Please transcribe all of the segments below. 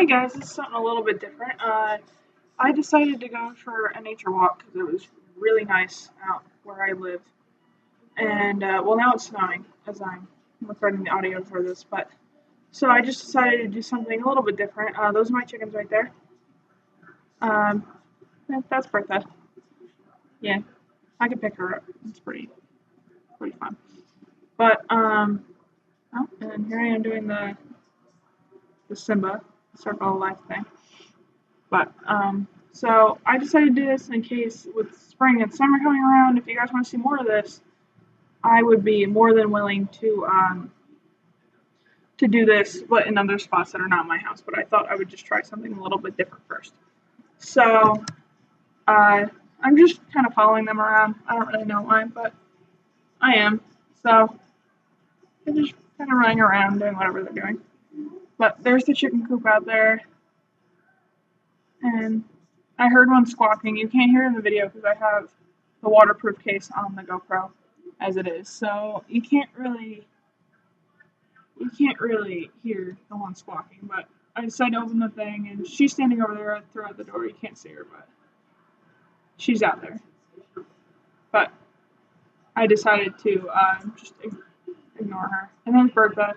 Hey guys, this is something a little bit different. I decided to go for a nature walk because it was really nice out where I live. And, well, now it's snowing as I'm recording the audio for this, but so I just decided to do something a little bit different. Those are my chickens right there. Um, that's Bertha. Yeah, I can pick her up. It's pretty fun. But, oh, and here I am doing the Simba circle of life thing. But so I decided to do this in case with spring and summer coming around, if you guys want to see more of this, I would be more than willing to do this, but in other spots that are not my house. But I thought I would just try something a little bit different first. So I'm just kind of following them around. I don't really know why, but I am. So they're just kind of running around doing whatever they're doing. But there's the chicken coop out there, and I heard one squawking. You can't hear it in the video because I have the waterproof case on the GoPro as it is, so you can't really hear the one squawking. But I decided to open the thing, and she's standing over there throughout the door. You can't see her, but she's out there. But I decided to just ignore her. And then Bertha.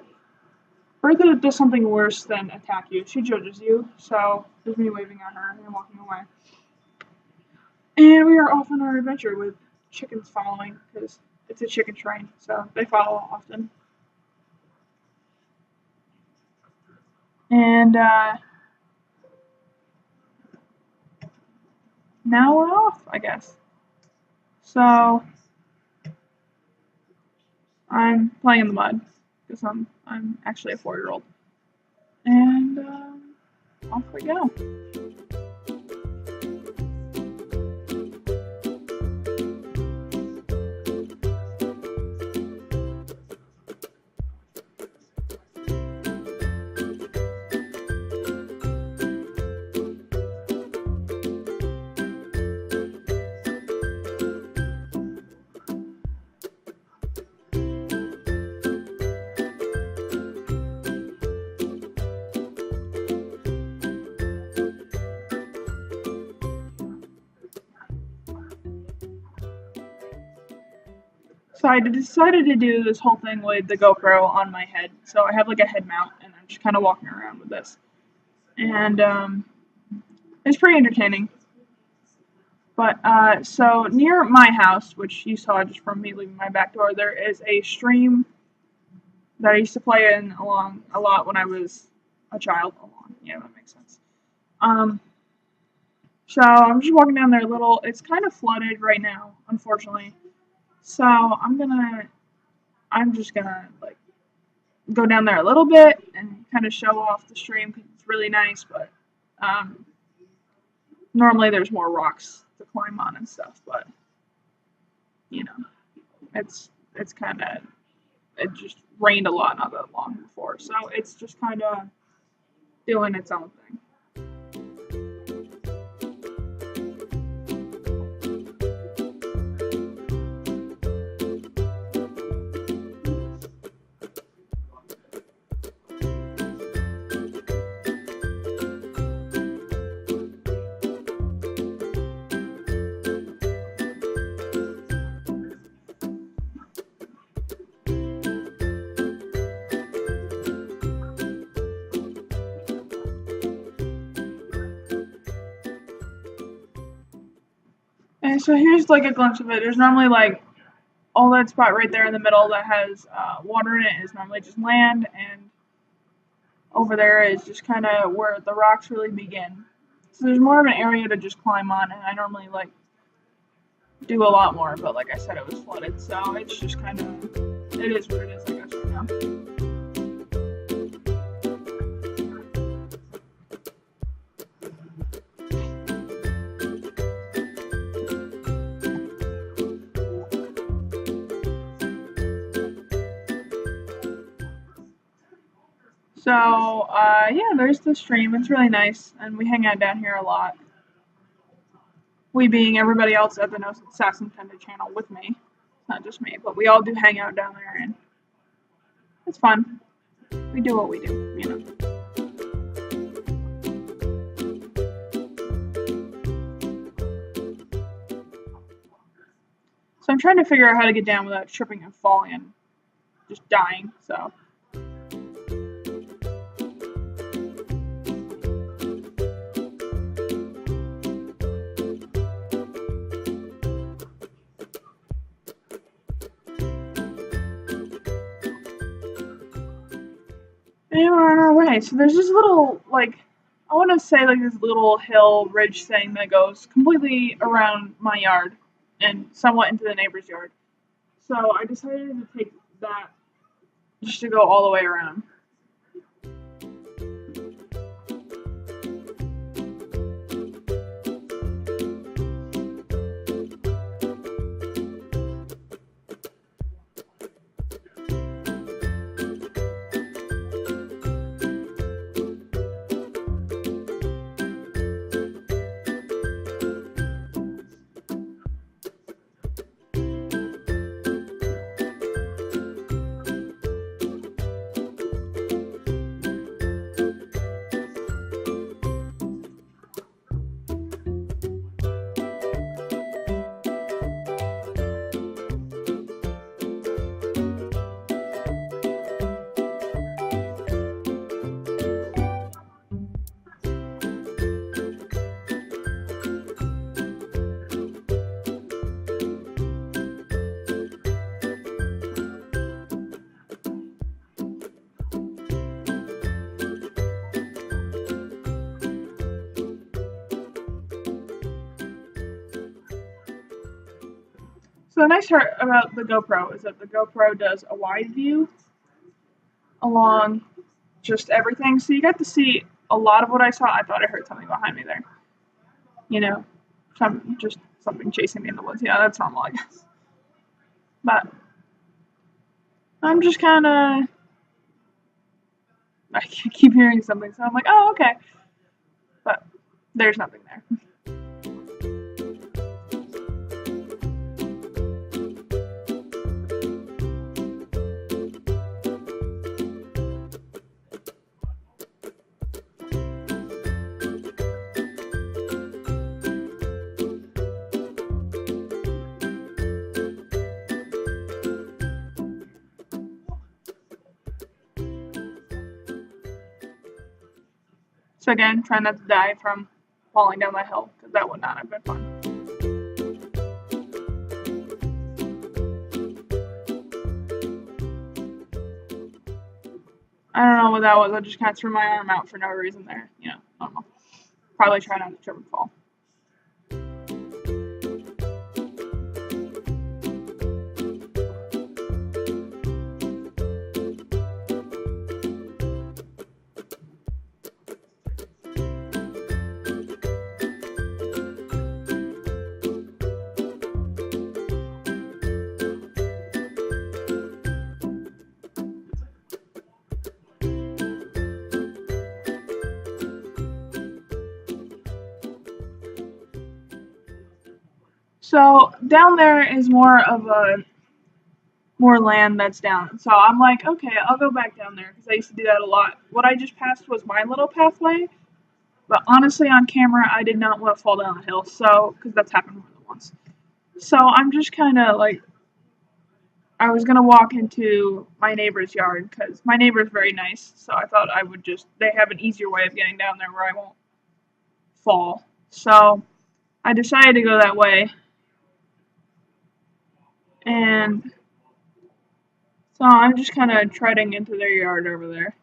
Bertha does something worse than attack you. She judges you, so there's me waving at her and walking away. And we are off on our adventure with chickens following, because it's a chicken train, so they follow often. And now we're off, I guess. So I'm playing in the mud because I'm actually a 4-year-old, and off we go. So I decided to do this whole thing with the GoPro on my head. So I have like a head mount, and I'm just kind of walking around with this. And it's pretty entertaining. But so near my house, which you saw just from me leaving my back door, there is a stream that I used to play in along a lot when I was a child. Yeah, that makes sense. So I'm just walking down there a little. It's kind of flooded right now, unfortunately. So I'm just gonna like go down there a little bit and kind of show off the stream because it's really nice. But normally there's more rocks to climb on and stuff. But you know, it's kind of, it just rained a lot not that long before, so it's just kind of doing its own thing. And so here's like a glimpse of it. There's normally like all that spot right there in the middle that has water in it is normally just land, and over there is just kind of where the rocks really begin. So there's more of an area to just climb on, and I normally like do a lot more, but like I said, it was flooded, so it's just kind of, it is what it is, I guess, right now. So, yeah, there's the stream. It's really nice, and we hang out down here a lot. We being everybody else at the No Sass Intended channel with me. It's not just me, but we all do hang out down there, and it's fun. We do what we do, you know. So I'm trying to figure out how to get down without tripping and falling and just dying. So. And we're on our way. So there's this little, like, I want to say, like, this little hill ridge thing that goes completely around my yard and somewhat into the neighbor's yard. So I decided to take that just to go all the way around. So the nice part about the GoPro is that the GoPro does a wide view along just everything. So you got to see a lot of what I saw. I thought I heard something behind me there. You know, something chasing me in the woods. Yeah, that's normal, I guess. But I'm just kind of, I keep hearing something, so I'm like, oh, okay. But there's nothing there. So again, try not to die from falling down the hill, because that would not have been fun. I don't know what that was. I just kind of threw my arm out for no reason there. You know, I don't know. Probably try not to trip and fall. So down there is more land that's down. So I'm like, okay, I'll go back down there because I used to do that a lot. What I just passed was my little pathway, but honestly, on camera, I did not want to fall down the hill. So because that's happened more than once. So I'm just kind of like, I was gonna walk into my neighbor's yard because my neighbor's very nice. So I thought they have an easier way of getting down there where I won't fall. So I decided to go that way. And so I'm just kind of treading into their yard over there.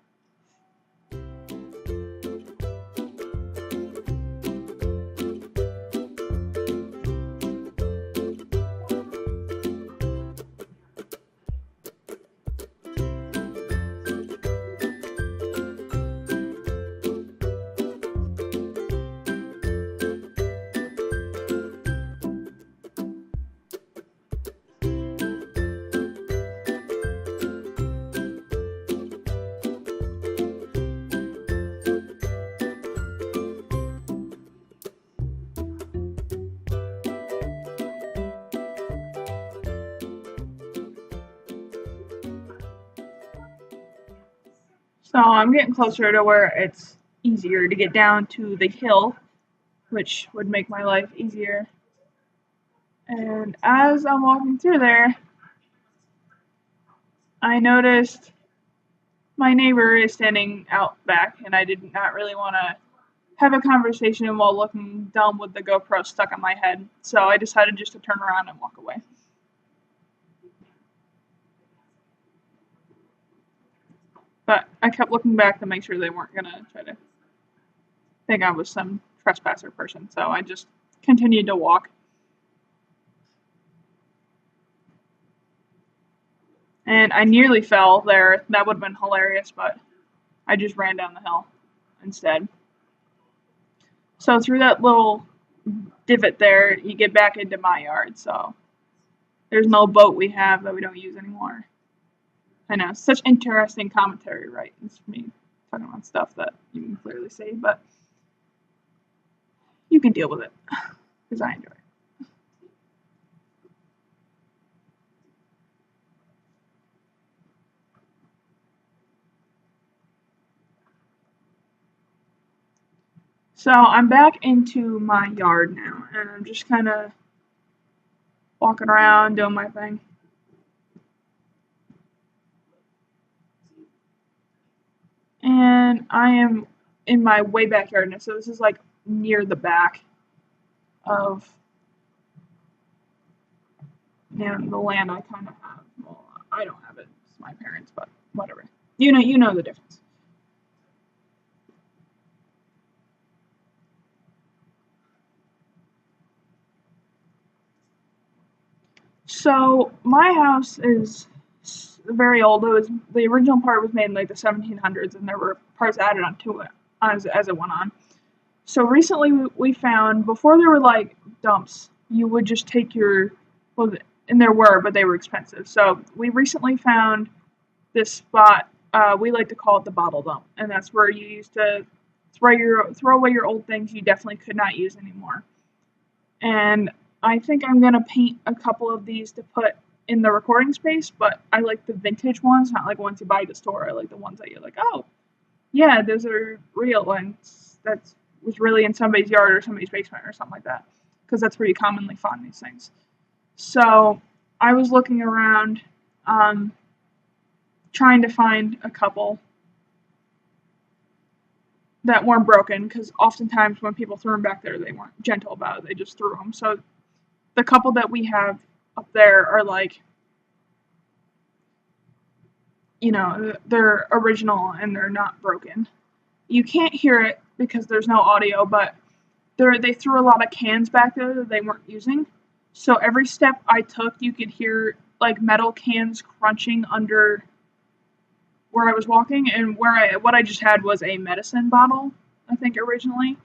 So I'm getting closer to where it's easier to get down to the hill, which would make my life easier. And as I'm walking through there, I noticed my neighbor is standing out back, and I did not really want to have a conversation while looking dumb with the GoPro stuck on my head. So I decided just to turn around and walk away. But I kept looking back to make sure they weren't gonna try to think I was some trespasser person. So I just continued to walk. And I nearly fell there. That would have been hilarious, but I just ran down the hill instead. So through that little divot there, you get back into my yard. So there's no boat we have that we don't use anymore. I know, such interesting commentary, right? It's me talking about stuff that you can clearly see, but you can deal with it because I enjoy it. So I'm back into my yard now, and I'm just kind of walking around doing my thing. And I am in my way backyard now, so this is like near the back of the land I kind of have. Well, I don't have it; it's my parents, but whatever. You know the difference. So my house is very old. It was the original part was made in like the 1700s, and there were parts added onto it as it went on. So recently we found before there were like dumps, you would just take your well, and there were, but they were expensive. So we recently found this spot. We like to call it the bottle dump, and that's where you used to throw away your old things you definitely could not use anymore. And I think I'm gonna paint a couple of these to put in the recording space, but I like the vintage ones, not like ones you buy at the store. I like the ones that you're like, oh, yeah, those are real ones. That was really in somebody's yard or somebody's basement or something like that, because that's where you commonly find these things. So I was looking around, um, trying to find a couple that weren't broken, because oftentimes when people threw them back there, they weren't gentle about it. They just threw them. So the couple that we have up there are like, they're original and they're not broken. You can't hear it because there's no audio, but they threw a lot of cans back there that they weren't using. So every step I took, you could hear like metal cans crunching under where I was walking, and what I just had was a medicine bottle, I think originally.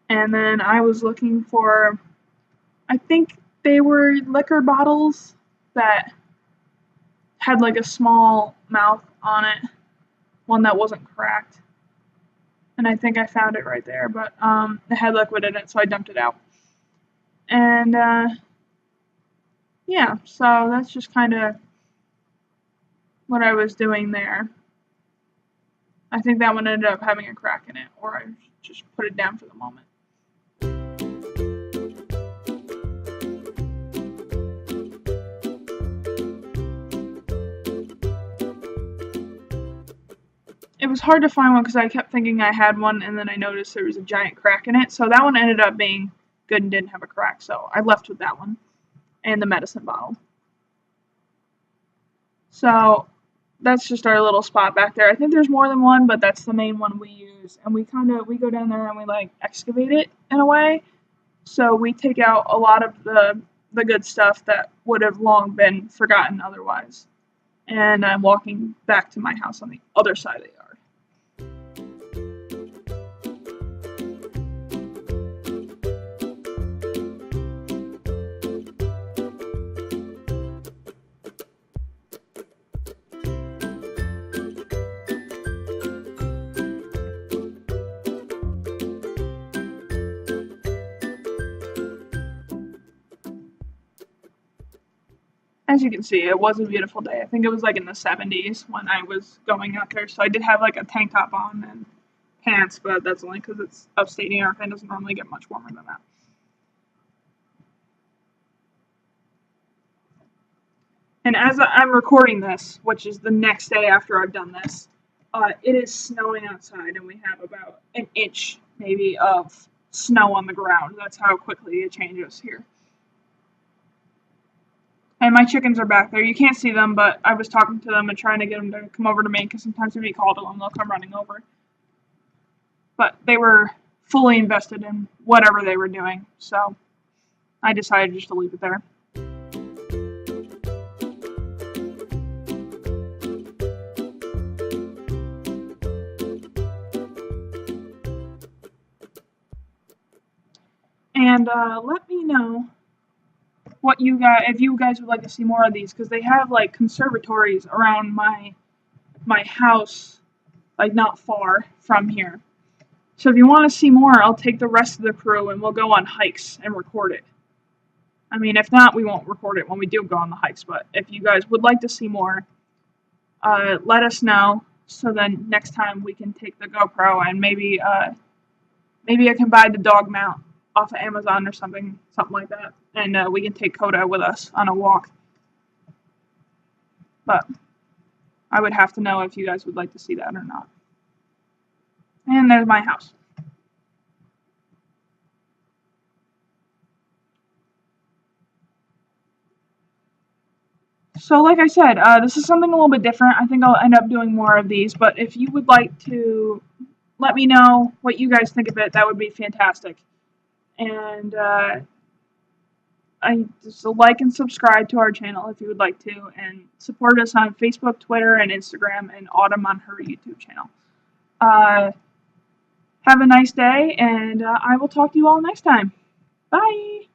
And then I was looking for, I think they were liquor bottles that had like a small mouth on it, one that wasn't cracked. And I think I found it right there, but it had liquid in it, so I dumped it out. And yeah, so that's just kind of what I was doing there. I think that one ended up having a crack in it, or I just put it down for the moment. It was hard to find one because I kept thinking I had one, and then I noticed there was a giant crack in it. So that one ended up being good and didn't have a crack. So I left with that one and the medicine bottle. So that's just our little spot back there. I think there's more than one, but that's the main one we use. And we go down there and we like excavate it in a way. So we take out a lot of the good stuff that would have long been forgotten otherwise. And I'm walking back to my house on the other side of the yard. As you can see, it was a beautiful day. I think it was like in the 70s when I was going out there. So I did have like a tank top on and pants, but that's only because it's upstate New York and it doesn't normally get much warmer than that. And as I'm recording this, which is the next day after I've done this, it is snowing outside, and we have about an inch, maybe, of snow on the ground. That's how quickly it changes here. And my chickens are back there. You can't see them, but I was talking to them and trying to get them to come over to me, because sometimes if you call to them, they'll come running over. But they were fully invested in whatever they were doing, so I decided just to leave it there. And let me know what you guys, if you guys would like to see more of these, because they have like conservatories around my house, like not far from here. So if you want to see more, I'll take the rest of the crew and we'll go on hikes and record it. I mean, if not, we won't record it when we do go on the hikes. But if you guys would like to see more, let us know. So then next time we can take the GoPro and maybe I can buy the dog mount off of Amazon or something like that, and we can take Coda with us on a walk. But I would have to know if you guys would like to see that or not. And there's my house. So like I said, this is something a little bit different. I think I'll end up doing more of these, but if you would like to let me know what you guys think of it, that would be fantastic. And just like and subscribe to our channel if you would like to, and support us on Facebook, Twitter, and Instagram, and Autumn on her YouTube channel. Have a nice day, and I will talk to you all next time. Bye!